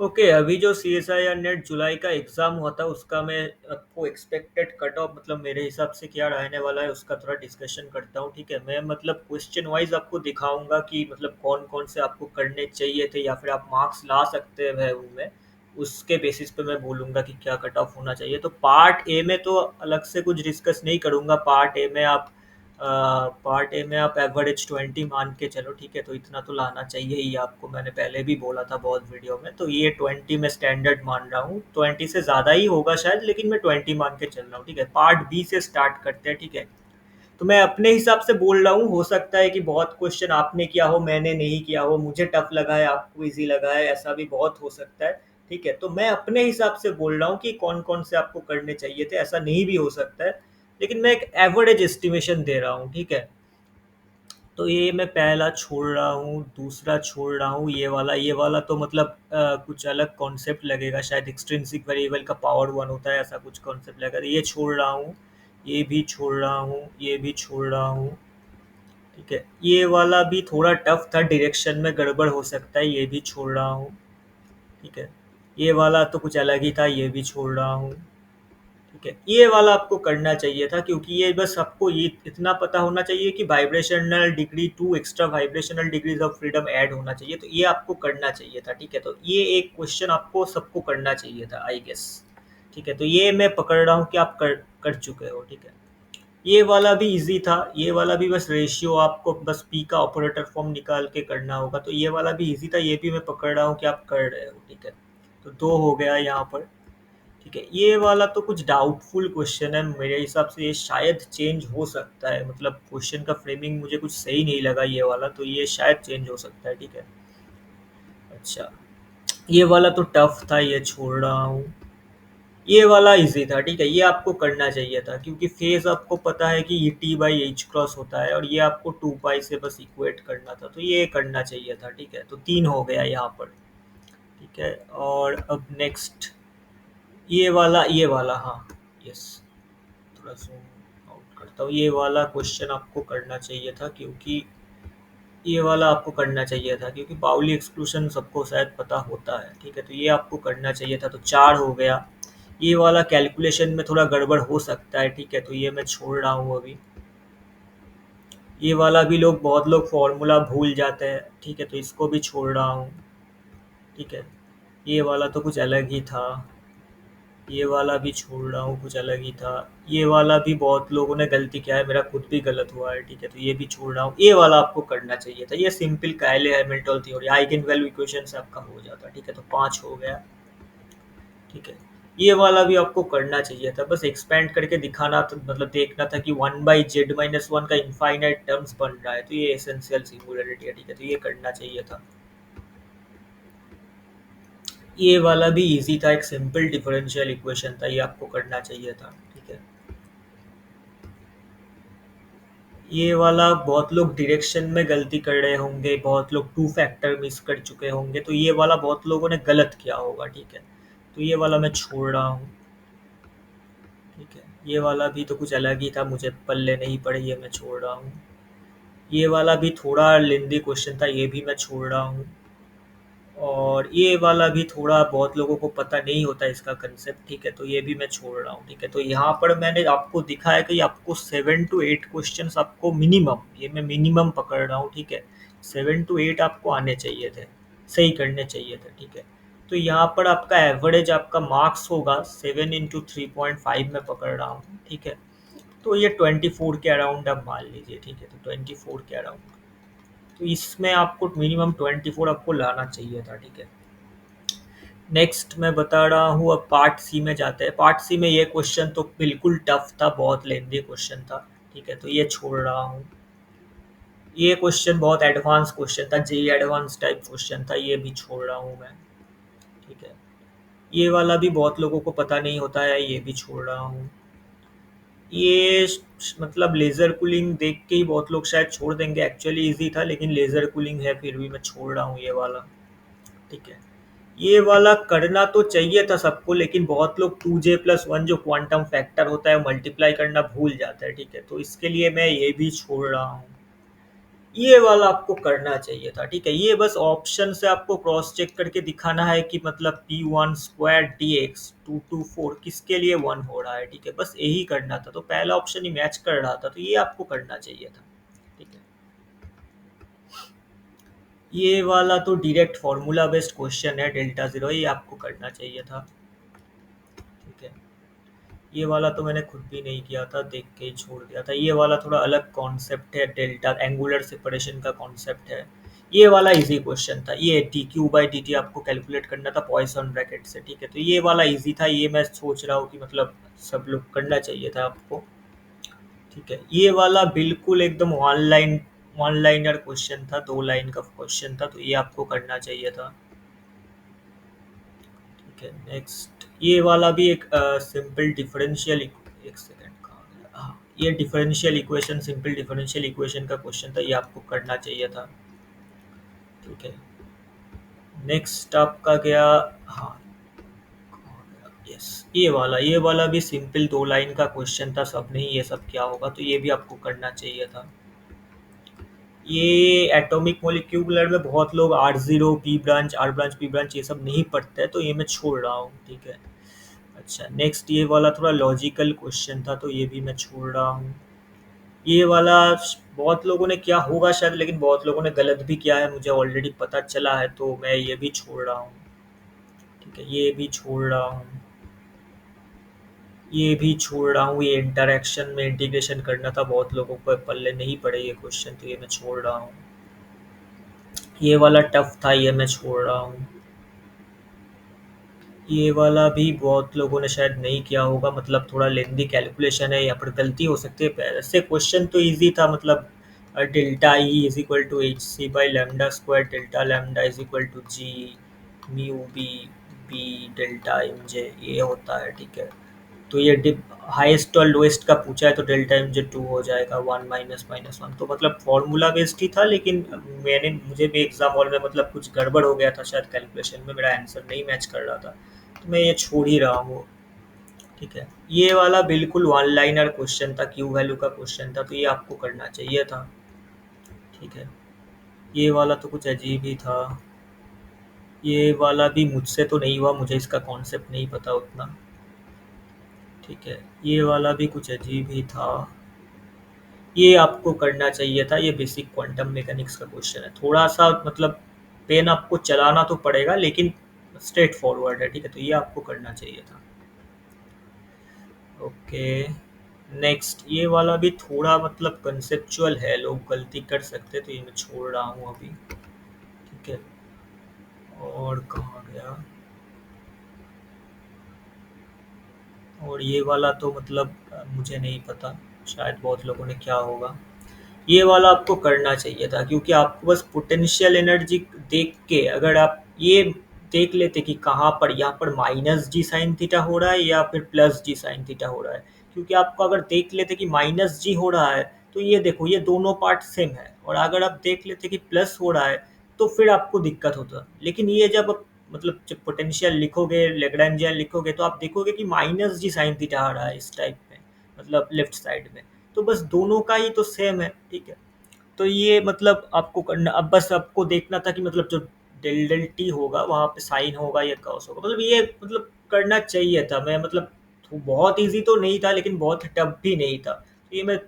Okay, अभी जो CSIR net जुलाई का एग्जाम हुआ था उसका मैं आपको एक्सपेक्टेड कट ऑफ मतलब मेरे हिसाब से क्या रहने वाला है उसका थोड़ा डिस्कशन करता हूँ। ठीक है, मैं मतलब क्वेश्चन वाइज आपको दिखाऊंगा कि मतलब कौन कौन से आपको करने चाहिए थे या फिर आप मार्क्स ला सकते हैं उनमें। उसके बेसिस पे मैं बोलूंगा कि क्या कट ऑफ होना चाहिए। तो पार्ट ए में तो अलग से कुछ डिस्कस नहीं करूंगा। पार्ट ए में आप एवरेज 20 मान के चलो। ठीक है, तो इतना तो लाना चाहिए ही आपको। मैंने पहले भी बोला था बहुत वीडियो में, तो ये 20 में स्टैंडर्ड मान रहा हूँ। 20 से ज़्यादा ही होगा शायद, लेकिन मैं 20 मान के चल रहा हूँ। ठीक है, पार्ट बी से स्टार्ट करते हैं। ठीक है, तो मैं अपने हिसाब से बोल रहा हूँ। हो सकता है कि बहुत क्वेश्चन आपने किया हो, मैंने नहीं किया हो, मुझे टफ लगा है, आपको इजी लगा है, ऐसा भी बहुत हो सकता है। ठीक है, तो मैं अपने हिसाब से बोल रहा हूँ कि कौन कौन से आपको करने चाहिए थे। ऐसा नहीं भी हो सकता है, लेकिन मैं एक एवरेज एस्टिमेशन दे रहा हूँ। ठीक है, तो ये मैं पहला छोड़ रहा हूँ, दूसरा छोड़ रहा हूँ। ये वाला तो मतलब कुछ अलग कॉन्सेप्ट लगेगा शायद। एक्सट्रिंसिक वेरिएबल का पावर वन होता है, ऐसा कुछ कॉन्सेप्ट लगेगा। ये छोड़ रहा हूँ, ये भी छोड़ रहा हूँ, ये भी छोड़ रहा हूँ। ठीक है, ये वाला भी थोड़ा टफ था, डायरेक्शन में गड़बड़ हो सकता है, ये भी छोड़ रहा हूँ। ठीक है, ये वाला तो कुछ अलग ही था, ये भी छोड़ रहा हूँ। ठीक है, ये वाला आपको करना चाहिए था, क्योंकि ये बस आपको ये इतना पता होना चाहिए कि vibrational degree two extra vibrational degrees of freedom add होना चाहिए। तो ये आपको करना चाहिए था। ठीक है, तो ये एक क्वेश्चन आपको सबको करना चाहिए था आई गेस। ठीक है, तो ये मैं पकड़ रहा हूँ कि आप कर कर चुके हो। ठीक है, ये वाला भी इजी था। ये वाला भी बस रेशियो आपको बस पी का ऑपरेटर फॉर्म निकाल के करना होगा। तो ये वाला भी इजी था, ये भी मैं पकड़ रहा हूँ कि आप कर रहे हो। ठीक है, तो दो हो गया यहाँ पर। ठीक है, ये वाला तो कुछ डाउटफुल क्वेश्चन है मेरे हिसाब से। ये शायद चेंज हो सकता है, मतलब क्वेश्चन का फ्रेमिंग मुझे कुछ सही नहीं लगा ये वाला, तो ये शायद चेंज हो सकता है। ठीक है, अच्छा, ये वाला तो टफ था, ये छोड़ रहा हूँ। ये वाला इजी था। ठीक है, ये आपको करना चाहिए था, क्योंकि फेज आपको पता है कि ये टी बाई एच क्रॉस होता है, और ये आपको 2 पाई से बस इक्वेट करना था, तो ये करना चाहिए था। ठीक है, तो 3 हो गया यहाँ पर। ठीक है, और अब नेक्स्ट ये वाला हाँ, यस, थोड़ा ज़ूम आउट करता हूँ। ये वाला क्वेश्चन आपको करना चाहिए था, क्योंकि ये वाला आपको करना चाहिए था, क्योंकि बाउली एक्सक्लूशन सबको शायद पता होता है। ठीक है, तो ये आपको करना चाहिए था, तो 4 हो गया। ये वाला कैलकुलेशन में थोड़ा गड़बड़ हो सकता है। ठीक है, तो ये मैं छोड़ रहा हूँ अभी। ये वाला भी बहुत लोग फॉर्मूला भूल जाते हैं। ठीक है, तो इसको भी छोड़ रहा हूँ। ठीक है, ये वाला तो कुछ अलग ही था। ये वाला भी छोड़ रहा हूँ, कुछ अलग ही था। ये वाला भी बहुत लोगों ने गलती किया है, मेरा खुद भी गलत हुआ है। ठीक है, तो ये भी छोड़ रहा हूँ। ये वाला आपको करना चाहिए था, ये सिंपल कायले Hamilton theory eigen value equation से आपका हो जाता। ठीक है, तो 5 हो गया। ठीक है, ये वाला भी आपको करना चाहिए था, बस एक्सपेंड करके दिखाना था, मतलब देखना था कि 1/z-1 का इनफाइनाइट टर्म्स बन रहा है, तो ये एसेंशियल सिंगुलरिटी है। ठीक है, तो ये करना चाहिए था। ये वाला भी इजी था, एक सिंपल डिफरेंशियल इक्वेशन था, ये आपको करना चाहिए था। ठीक है, ये वाला बहुत लोग डायरेक्शन में गलती कर रहे होंगे, बहुत लोग टू फैक्टर मिस कर चुके होंगे, तो ये वाला बहुत लोगों ने गलत किया होगा। ठीक है, तो ये वाला मैं छोड़ रहा हूँ। ठीक है, ये वाला भी तो कुछ अलग ही था, मुझे पल्ले नहीं पड़े, ये मैं छोड़ रहा हूँ। ये वाला भी थोड़ा लेंदी क्वेश्चन था, ये भी मैं छोड़ रहा हूँ। और ये वाला भी थोड़ा बहुत लोगों को पता नहीं होता इसका कंसेप्ट। ठीक है, तो ये भी मैं छोड़ रहा हूँ। ठीक है, तो यहाँ पर मैंने आपको दिखाया कि आपको 7 to 8 क्वेश्चंस आपको मिनिमम, ये मैं मिनिमम पकड़ रहा हूँ। ठीक है, 7 to 8 आपको आने चाहिए थे, सही करने चाहिए थे। ठीक है, तो यहाँ पर आपका एवरेज आपका मार्क्स होगा 7 into 3.5 में पकड़ रहा हूँ। ठीक है, तो ये 24 के अराउंड आप मान लीजिए। ठीक है, तो 24 के अराउंड, तो इसमें आपको मिनिमम 24 आपको लाना चाहिए था। ठीक है, नेक्स्ट मैं बता रहा हूँ, अब पार्ट सी में जाते हैं। पार्ट सी में ये क्वेश्चन तो बिल्कुल टफ था, बहुत लेंदी क्वेश्चन था। ठीक है, तो ये छोड़ रहा हूँ। ये क्वेश्चन बहुत एडवांस क्वेश्चन था, जेई एडवांस टाइप क्वेश्चन था, ये भी छोड़ रहा हूँ मैं। ठीक है, ये वाला भी बहुत लोगों को पता नहीं होता है, ये भी छोड़ रहा हूँ। ये मतलब लेज़र कूलिंग देख के ही बहुत लोग शायद छोड़ देंगे, एक्चुअली इजी था, लेकिन लेज़र कूलिंग है, फिर भी मैं छोड़ रहा हूँ ये वाला। ठीक है, ये वाला करना तो चाहिए था सबको, लेकिन बहुत लोग 2j+1 जो क्वांटम फैक्टर होता है मल्टीप्लाई करना भूल जाता है। ठीक है, तो इसके लिए मैं ये भी छोड़ रहा हूँ। ये वाला आपको करना चाहिए था, ठीक है। ये बस ऑप्शन से आपको क्रॉस चेक करके दिखाना है कि मतलब P1 स्क्वायर dx 2 2 4 किसके लिए 1 हो रहा है, ठीक है। बस यही करना था, तो पहला ऑप्शन ही मैच कर रहा था, तो ये आपको करना चाहिए था, ठीक है। ये वाला तो डायरेक्ट फार्मूला बेस्ड क्वेश्चन है, डेल्टा जीरो, ये आपको करना चाहिए था, ठीक है। ये वाला तो मैंने खुद भी नहीं किया था, देख के ही छोड़ दिया था। ये वाला थोड़ा अलग कॉन्सेप्ट है, डेल्टा एंगुलर सेपरेशन का कॉन्सेप्ट है। ये वाला इजी क्वेश्चन था, ये D Q by D T आपको कैलकुलेट करना था पॉइसन ब्रैकेट से, ठीक है। तो ये वाला इजी था, ये मैं सोच रहा हूँ कि मतलब सब लोग करना चाहिए था आपको, ठीक है। ये वाला बिल्कुल एकदम ऑनलाइन वन लाइनर क्वेश्चन था, 2 लाइन का क्वेश्चन था, तो ये आपको करना चाहिए था, ठीक है। नेक्स्ट ये वाला भी एक सिंपल डिफरेंशियल, एक सेकेंड का, हाँ, ये differential equation, simple differential equation का क्वेश्चन था, ये आपको करना चाहिए था, ठीक है। नेक्स्ट आपका गया, हाँ, यस, ये वाला भी सिंपल 2 लाइन का क्वेश्चन था, सब नहीं ये सब क्या होगा, तो ये भी आपको करना चाहिए था। ये एटॉमिक मोलिक्यूलर में बहुत लोग आर ब्रांच पी ब्रांच ये सब नहीं पढ़ते हैं, तो ये मैं छोड़ रहा हूँ, ठीक है। अच्छा, नेक्स्ट ये वाला थोड़ा लॉजिकल क्वेश्चन था, तो ये भी मैं छोड़ रहा हूँ। ये वाला बहुत लोगों ने किया होगा शायद, लेकिन बहुत लोगों ने गलत भी किया है, मुझे ऑलरेडी पता चला है, तो मैं ये भी छोड़ रहा हूँ, ठीक है। ये भी छोड़ रहा हूँ, ये भी छोड़ रहा हूँ। ये इंटरेक्शन में इंटीग्रेशन करना था, बहुत लोगों को पल्ले नहीं पड़े ये क्वेश्चन, तो ये मैं छोड़ रहा हूँ। ये वाला टफ था, ये मैं छोड़ रहा हूँ। ये वाला भी बहुत लोगों ने शायद नहीं किया होगा, मतलब थोड़ा लेंदी कैलकुलेशन है, या फिर गलती हो सकती है। ऐसे क्वेश्चन तो इजी था, मतलब delta E is equal to H C by lambda square delta lambda is equal to G mu B B delta M J, ये होता है, ठीक है। तो ये हाईएस्ट और लोएस्ट का पूछा है, तो डेल्टा एम जे 2 हो जाएगा, 1 - -1, तो मतलब फॉर्मूला बेस्ड ही था, लेकिन मुझे भी एग्जाम हॉल में मतलब कुछ गड़बड़ हो गया था शायद, कैलकुलेशन में मेरा आंसर नहीं मैच कर रहा था, तो मैं ये छोड़ ही रहा हूँ, ठीक है। ये वाला बिल्कुल वन लाइनर क्वेश्चन था, क्यू वैल्यू का क्वेश्चन था, तो ये आपको करना चाहिए था, ठीक है। ये वाला तो कुछ अजीब ही था। ये वाला भी मुझसे तो नहीं हुआ, मुझे इसका कॉन्सेप्ट नहीं पता उतना, ठीक है। ये वाला भी कुछ अजीब ही था। ये आपको करना चाहिए था, ये बेसिक क्वांटम मैकेनिक्स का क्वेश्चन है, थोड़ा सा मतलब पेन आपको चलाना तो पड़ेगा, लेकिन स्ट्रेट फॉरवर्ड है, ठीक है। तो ये आपको करना चाहिए था, ओके। नेक्स्ट ये वाला भी थोड़ा मतलब कंसेप्चुअल है, लोग गलती कर सकते, तो ये मैं छोड़ रहा हूँ अभी, ठीक है। और कहाँ गया, और ये वाला तो मतलब मुझे नहीं पता, शायद बहुत लोगों ने क्या होगा। ये वाला आपको करना चाहिए था, क्योंकि आपको बस पोटेंशियल एनर्जी देख के, अगर आप ये देख लेते कि कहाँ पर, यहाँ पर माइनस जी साइन थीटा हो रहा है या फिर प्लस जी साइन थीटा हो रहा है, क्योंकि आपको अगर देख लेते कि माइनस जी हो रहा है, तो ये देखो ये दोनों पार्ट सेम है, और अगर आप देख लेते कि प्लस हो रहा है, तो फिर आपको दिक्कत होता। लेकिन ये जब मतलब जब पोटेंशियल लिखोगे, लेग्रेंजियन लिखोगे, तो आप देखोगे कि माइनस जी साइन थीटा आ रहा है इस टाइप में, मतलब लेफ्ट साइड में, तो बस दोनों का ही तो सेम है, ठीक है। तो ये मतलब आपको करना, अब बस आपको देखना था कि मतलब जो डेल डेल टी होगा वहाँ पे साइन होगा या कॉस होगा, मतलब ये मतलब करना चाहिए था। मैं मतलब तो बहुत इजी तो नहीं था, लेकिन बहुत टफ भी नहीं था, तो ये मैं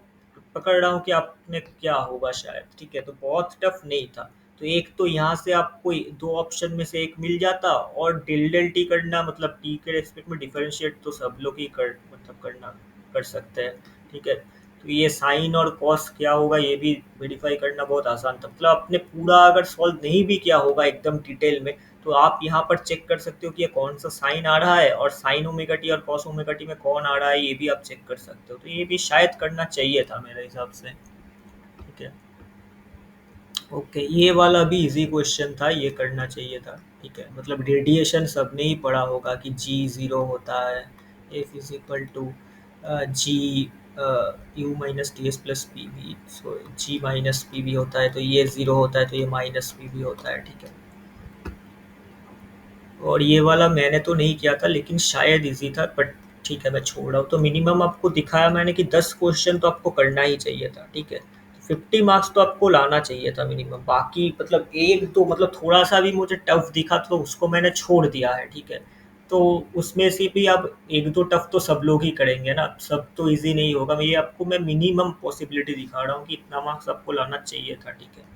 पकड़ रहा हूँ कि आपने क्या होगा शायद, ठीक है। तो बहुत टफ नहीं था, तो एक तो यहाँ से आपको दो ऑप्शन में से एक मिल जाता, और डेल डेल टी करना मतलब टी के रेस्पेक्ट में डिफरेंशिएट तो सब लोग ही कर मतलब करना कर सकते हैं, ठीक है। तो ये साइन और कॉस क्या होगा ये भी वेरीफाई करना बहुत आसान था, मतलब आपने पूरा अगर सॉल्व नहीं भी किया होगा एकदम डिटेल में, तो आप यहाँ पर चेक कर सकते हो कि ये कौन सा साइन आ रहा है, और साइन ओमेगा टी और कॉस ओमेगा टी में कौन आ रहा है, ये भी आप चेक कर सकते हो, तो ये भी शायद करना चाहिए था मेरे हिसाब से, ठीक है। ओके, ये वाला भी इजी क्वेश्चन था, ये करना चाहिए था, ठीक है। मतलब रेडिएशन सबने ही पढ़ा होगा कि जी ज़ीरो होता है, F is equal to G U minus T S plus P V, so G minus P V होता है, तो ये ज़ीरो होता है, तो ये माइनस पी वी होता है, ठीक है। और ये वाला मैंने तो नहीं किया था, लेकिन शायद इजी था, बट ठीक है मैं छोड़ रहा हूँ। तो मिनिमम आपको दिखाया मैंने कि 10 क्वेश्चन तो आपको करना ही चाहिए था, ठीक है। 50 मार्क्स तो आपको लाना चाहिए था मिनिमम। बाकी मतलब एक दो मतलब थोड़ा सा भी मुझे टफ दिखा तो उसको मैंने छोड़ दिया है, ठीक है। तो उसमें से भी अब एक दो टफ तो सब लोग ही करेंगे ना, सब तो इजी नहीं होगा। मैं मिनिमम पॉसिबिलिटी दिखा रहा हूँ कि इतना मार्क्स आपको लाना चाहिए था, ठीक है।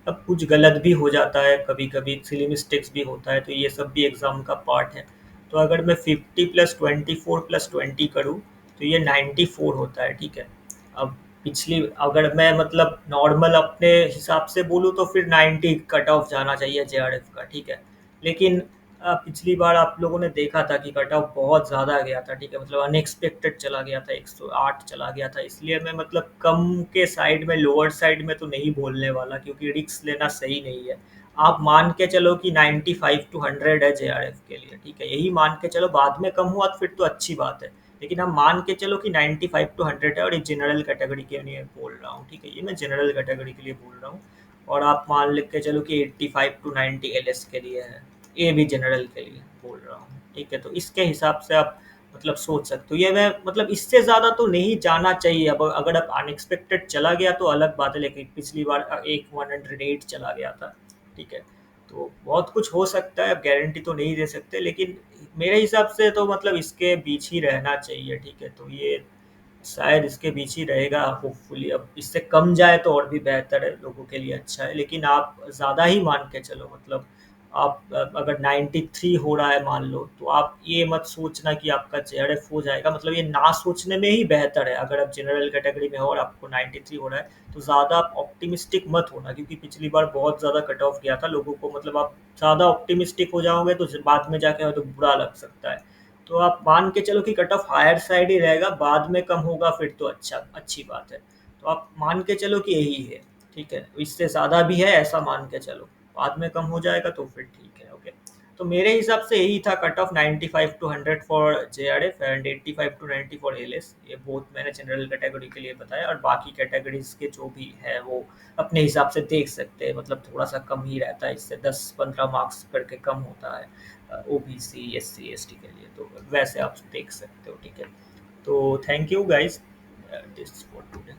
अब कुछ गलत भी हो जाता है, कभी कभी सिली मिस्टेक्स भी होता है, तो ये सब भी एग्ज़ाम का पार्ट है। तो अगर मैं 50 + 24 + 20 करूँ तो ये 94 होता है, ठीक है। अब पिछली अगर मैं मतलब नॉर्मल अपने हिसाब से बोलूँ तो फिर 90 कट ऑफ जाना चाहिए जेआरएफ का, ठीक है। लेकिन पिछली बार आप लोगों ने देखा था कि कट ऑफ बहुत ज़्यादा गया था, ठीक है। मतलब अनएक्सपेक्टेड चला गया था, 108 चला गया था। इसलिए मैं मतलब कम के साइड में, लोअर साइड में तो नहीं बोलने वाला, क्योंकि रिस्क लेना सही नहीं है। आप मान के चलो कि 95 to 100 है जेआरएफ के लिए, ठीक है। यही मान के चलो, बाद में कम हुआ तो फिर तो अच्छी बात है। लेकिन हम मान के चलो कि 95 to 100 है, और ये जनरल कैटेगरी के लिए बोल रहा हूँ, ठीक है। ये मैं जनरल कैटेगरी के लिए बोल रहा हूँ। और आप मान लिख के चलो कि 85 to 90 एलएस के लिए है। ये भी जनरल के लिए बोल रहा हूँ, ठीक है। तो इसके हिसाब से आप मतलब सोच सकते हो। ये मैं मतलब इससे ज़्यादा तो नहीं जाना चाहिए। अब अगर आप अनएक्सपेक्टेड चला गया तो अलग बात है, लेकिन पिछली बार एक 108 चला गया था, ठीक है। तो बहुत कुछ हो सकता है, अब गारंटी तो नहीं दे सकते, लेकिन मेरे हिसाब से तो मतलब इसके बीच ही रहना चाहिए, ठीक है। तो ये शायद इसके बीच ही रहेगा होपफुली। अब इससे कम जाए तो और भी बेहतर है, लोगों के लिए अच्छा है। लेकिन आप ज़्यादा ही मान के चलो, मतलब आप अगर 93 हो रहा है मान लो, तो आप ये मत सोचना कि आपका जेआरएफ हो जाएगा। मतलब ये ना सोचने में ही बेहतर है। अगर आप जनरल कैटेगरी में हो और आपको 93 हो रहा है तो ज़्यादा आप ऑप्टिमिस्टिक मत होना, क्योंकि पिछली बार बहुत ज़्यादा कट ऑफ गया था लोगों को। मतलब आप ज़्यादा ऑप्टिमिस्टिक हो जाओगे तो बाद में जाके तो बुरा लग सकता है। तो आप मान के चलो कि कट ऑफ हायर साइड ही रहेगा, बाद में कम होगा फिर तो अच्छी बात है। तो आप मान के चलो कि यही है, ठीक है। इससे ज़्यादा भी है ऐसा मान के चलो, बाद में कम हो जाएगा तो फिर ठीक है, ओके। तो मेरे हिसाब से यही था cut off 95 to 100 for JRF and 85 to 90 for LS. ये बहुत मैंने जनरल कैटेगरी के लिए बताया, और बाकी कैटेगरीज के जो भी है वो अपने हिसाब से देख सकते हैं। मतलब थोड़ा सा कम ही रहता है, इससे 10-15 मार्क्स करके कम होता है ओबीसी एससी एसटी के लिए। तो वैसे आप देख सकते हो, ठीक है। तो thank you guys this for today.